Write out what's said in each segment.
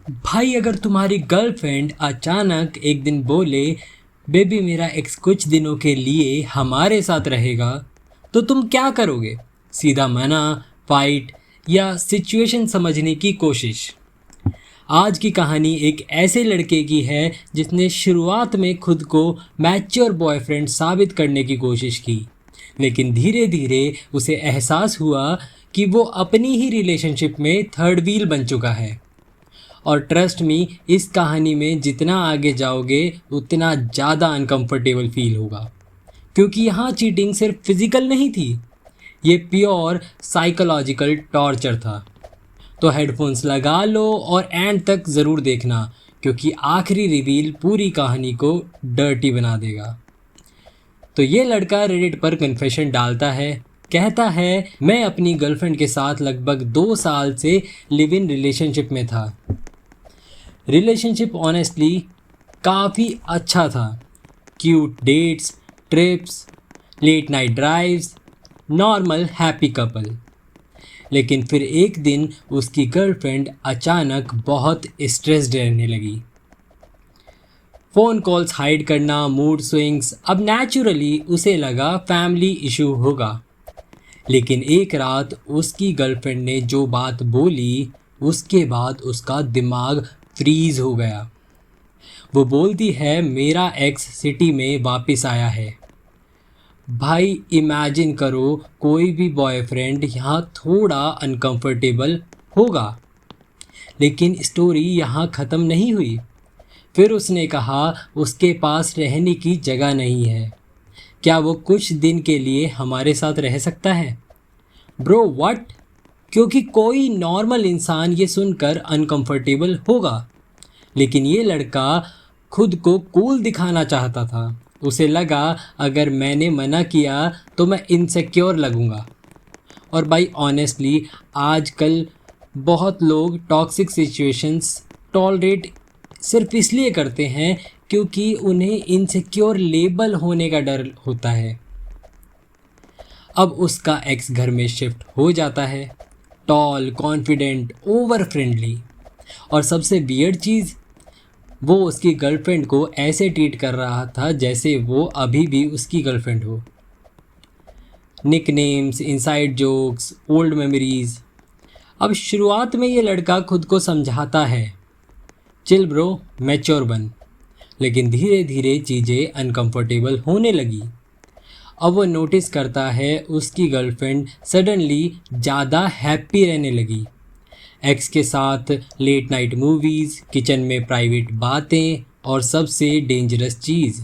भाई अगर तुम्हारी गर्लफ्रेंड अचानक एक दिन बोले बेबी मेरा एक्स कुछ दिनों के लिए हमारे साथ रहेगा तो तुम क्या करोगे? सीधा मना, फाइट या सिचुएशन समझने की कोशिश? आज की कहानी एक ऐसे लड़के की है जिसने शुरुआत में खुद को मैच्योर बॉयफ्रेंड साबित करने की कोशिश की, लेकिन धीरे धीरे उसे एहसास हुआ कि वो अपनी ही रिलेशनशिप में थर्ड व्हील बन चुका है। और ट्रस्ट मी, इस कहानी में जितना आगे जाओगे उतना ज़्यादा अनकंफर्टेबल फील होगा, क्योंकि यहाँ चीटिंग सिर्फ फिजिकल नहीं थी, ये प्योर साइकोलॉजिकल टॉर्चर था। तो हेडफोन्स लगा लो और एंड तक ज़रूर देखना, क्योंकि आखिरी रिवील पूरी कहानी को डर्टी बना देगा। तो ये लड़का रेडिट पर कन्फेशन डालता है, कहता है मैं अपनी गर्लफ्रेंड के साथ लगभग 2 साल से लिव इन रिलेशनशिप में था। रिलेशनशिप ऑनेस्टली काफ़ी अच्छा था। Cute dates, trips, late night drives, normal happy couple. लेकिन फिर एक दिन उसकी गर्लफ्रेंड अचानक बहुत स्ट्रेस्ड रहने लगी। फ़ोन कॉल्स हाइड करना, मूड स्विंग्स। अब नेचुरली उसे लगा फैमिली इशू होगा। लेकिन एक रात उसकी गर्लफ्रेंड ने जो बात बोली, उसके बाद उसका दिमाग फ्रीज हो गया। वो बोलती है मेरा एक्स सिटी में वापस आया है। भाई इमेजिन करो, कोई भी बॉयफ्रेंड यहाँ थोड़ा अनकंफर्टेबल होगा। लेकिन स्टोरी यहाँ ख़त्म नहीं हुई। फिर उसने कहा उसके पास रहने की जगह नहीं है, क्या वो कुछ दिन के लिए हमारे साथ रह सकता है? Bro what? क्योंकि कोई नॉर्मल इंसान ये सुनकर अनकंफर्टेबल होगा, लेकिन ये लड़का खुद को कूल दिखाना चाहता था। उसे लगा अगर मैंने मना किया तो मैं इनसिक्योर लगूंगा। और भाई ऑनेस्टली आजकल बहुत लोग टॉक्सिक सिचुएशंस टॉलरेट सिर्फ इसलिए करते हैं क्योंकि उन्हें इनसिक्योर लेबल होने का डर होता है। अब उसका एक्स घर में शिफ्ट हो जाता है, टॉल, कॉन्फिडेंट, ओवर फ्रेंडली। और सबसे वियर्ड चीज़, वो उसकी गर्लफ्रेंड को ऐसे ट्रीट कर रहा था जैसे वो अभी भी उसकी गर्लफ्रेंड हो। Nicknames, inside jokes, old memories. अब शुरुआत में ये लड़का खुद को समझाता है चिल ब्रो, मैच्योर बन। लेकिन धीरे धीरे चीज़ें अनकंफर्टेबल होने लगी। अब वो नोटिस करता है उसकी गर्लफ्रेंड सडनली ज़्यादा हैप्पी रहने लगी। एक्स के साथ लेट नाइट मूवीज़, किचन में प्राइवेट बातें, और सबसे डेंजरस चीज़,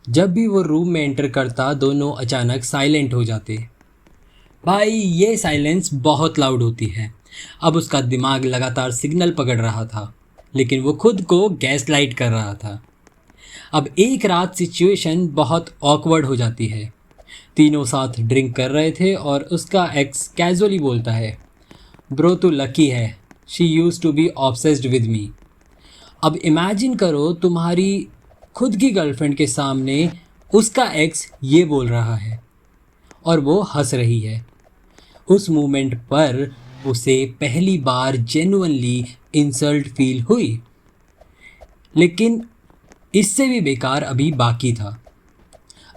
जब भी वो रूम में एंटर करता दोनों अचानक साइलेंट हो जाते। भाई ये साइलेंस बहुत लाउड होती है। अब उसका दिमाग लगातार सिग्नल पकड़ रहा था, लेकिन वो खुद को गैस लाइट कर रहा था। अब एक रात सिचुएशन बहुत ऑकवर्ड हो जाती है। तीनों साथ ड्रिंक कर रहे थे और उसका एक्स कैजुअली बोलता है ब्रो तू लकी है, she use to be obsessed with me. अब इमेजिन करो तुम्हारी खुद की गर्लफ्रेंड के सामने उसका एक्स ये बोल रहा है और वो हंस रही है। उस मोमेंट पर उसे पहली बार जेन्युइनली इंसल्ट फील हुई। लेकिन इससे भी बेकार अभी बाकी था।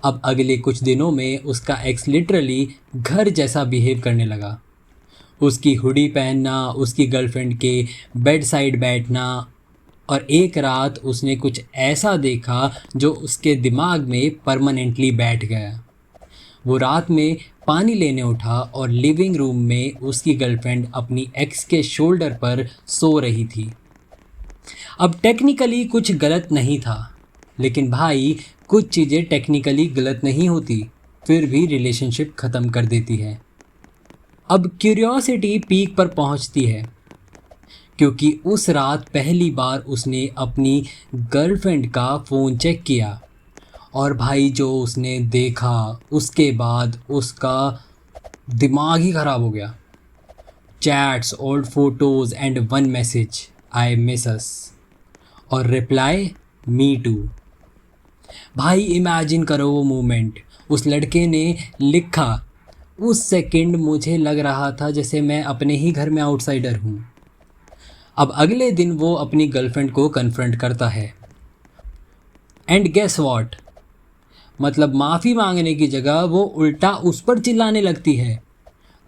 अब अगले कुछ दिनों में उसका एक्स लिटरली घर जैसा बिहेव करने लगा। उसकी हुडी पहनना, उसकी गर्लफ्रेंड के बेड साइड बैठना, और एक रात उसने कुछ ऐसा देखा जो उसके दिमाग में परमानेंटली बैठ गया। वो रात में पानी लेने उठा और लिविंग रूम में उसकी गर्लफ्रेंड अपनी एक्स के शोल्डर पर सो रही थी। अब टेक्निकली कुछ गलत नहीं था, लेकिन भाई कुछ चीज़ें टेक्निकली गलत नहीं होती, फिर भी रिलेशनशिप ख़त्म कर देती है। अब क्यूरियोसिटी पीक पर पहुंचती है, क्योंकि उस रात पहली बार उसने अपनी गर्लफ्रेंड का फ़ोन चेक किया, और भाई जो उसने देखा उसके बाद उसका दिमाग ही ख़राब हो गया। Chats, old photos and one message, I miss us, और रिप्लाई मी टू। भाई इमेजिन करो वो मोमेंट। उस लड़के ने लिखा उस सेकंड मुझे लग रहा था जैसे मैं अपने ही घर में आउटसाइडर हूँ। अब अगले दिन वो अपनी गर्लफ्रेंड को कन्फ्रंट करता है एंड गेस व्हाट, मतलब माफ़ी मांगने की जगह वो उल्टा उस पर चिल्लाने लगती है,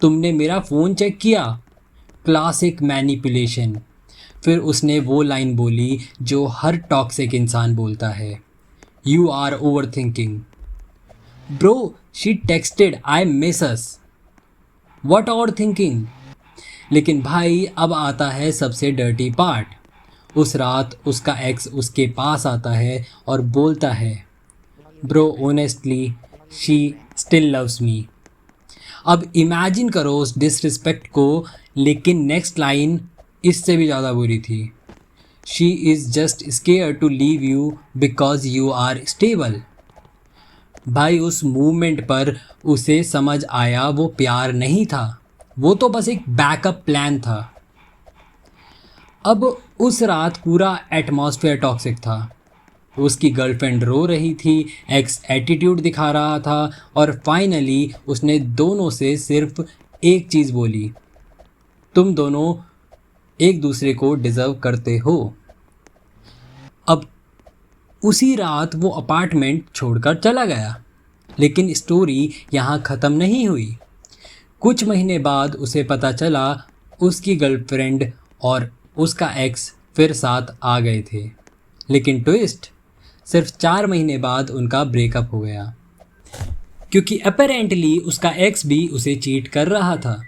तुमने मेरा फ़ोन चेक किया। Classic manipulation. फिर उसने वो लाइन बोली जो हर टॉक्सिक इंसान बोलता है, you are overthinking. Bro, she texted I miss us. What overthinking. लेकिन भाई अब आता है सबसे डर्टी पार्ट। उस रात उसका एक्स उसके पास आता है और बोलता है, bro honestly she still loves me. अब इमेजिन करो उस डिसरिस्पेक्ट को, लेकिन नेक्स्ट लाइन इससे भी ज़्यादा बुरी थी। She is just scare to leave you because you are stable. भाई उस मूवमेंट पर उसे समझ आया वो प्यार नहीं था, वो तो बस एक बैकअप प्लान था। अब उस रात पूरा एटमॉस्फेयर टॉक्सिक था। उसकी गर्लफ्रेंड रो रही थी, एक्स एटीट्यूड दिखा रहा था और फाइनली उसने दोनों से सिर्फ एक चीज़ बोली, तुम दोनों एक दूसरे को डिज़र्व करते हो। अब उसी रात वो अपार्टमेंट छोड़कर चला गया, लेकिन स्टोरी यहाँ ख़त्म नहीं हुई। कुछ महीने बाद उसे पता चला उसकी गर्लफ्रेंड और उसका एक्स फिर साथ आ गए थे, लेकिन ट्विस्ट, सिर्फ 4 महीने बाद उनका ब्रेकअप हो गया, क्योंकि अपेरेंटली उसका एक्स भी उसे चीट कर रहा था।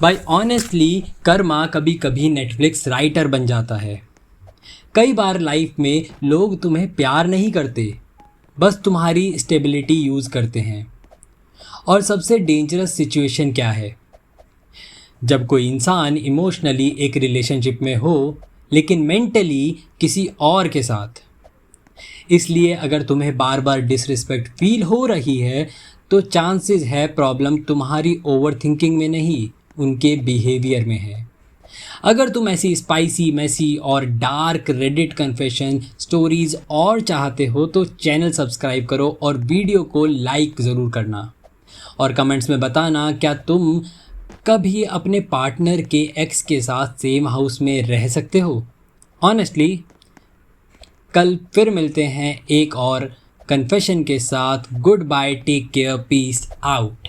भाई ऑनेस्टली कर्मा कभी कभी नेटफ्लिक्स राइटर बन जाता है। कई बार लाइफ में लोग तुम्हें प्यार नहीं करते, बस तुम्हारी स्टेबिलिटी यूज़ करते हैं। और सबसे डेंजरस सिचुएशन क्या है, जब कोई इंसान इमोशनली एक रिलेशनशिप में हो लेकिन मेंटली किसी और के साथ। इसलिए अगर तुम्हें बार बार डिसरिस्पेक्ट फील हो रही है तो चांसेस है प्रॉब्लम तुम्हारी ओवर थिंकिंग में नहीं, उनके बिहेवियर में है। अगर तुम ऐसी स्पाइसी, मैसी और डार्क रेडिट कन्फेशन स्टोरीज़ और चाहते हो तो चैनल सब्सक्राइब करो और वीडियो को लाइक ज़रूर करना। और कमेंट्स में बताना क्या तुम कभी अपने पार्टनर के एक्स के साथ सेम हाउस में रह सकते हो। ऑनेस्टली कल फिर मिलते हैं एक और कन्फेशन के साथ। Goodbye, take care, peace out.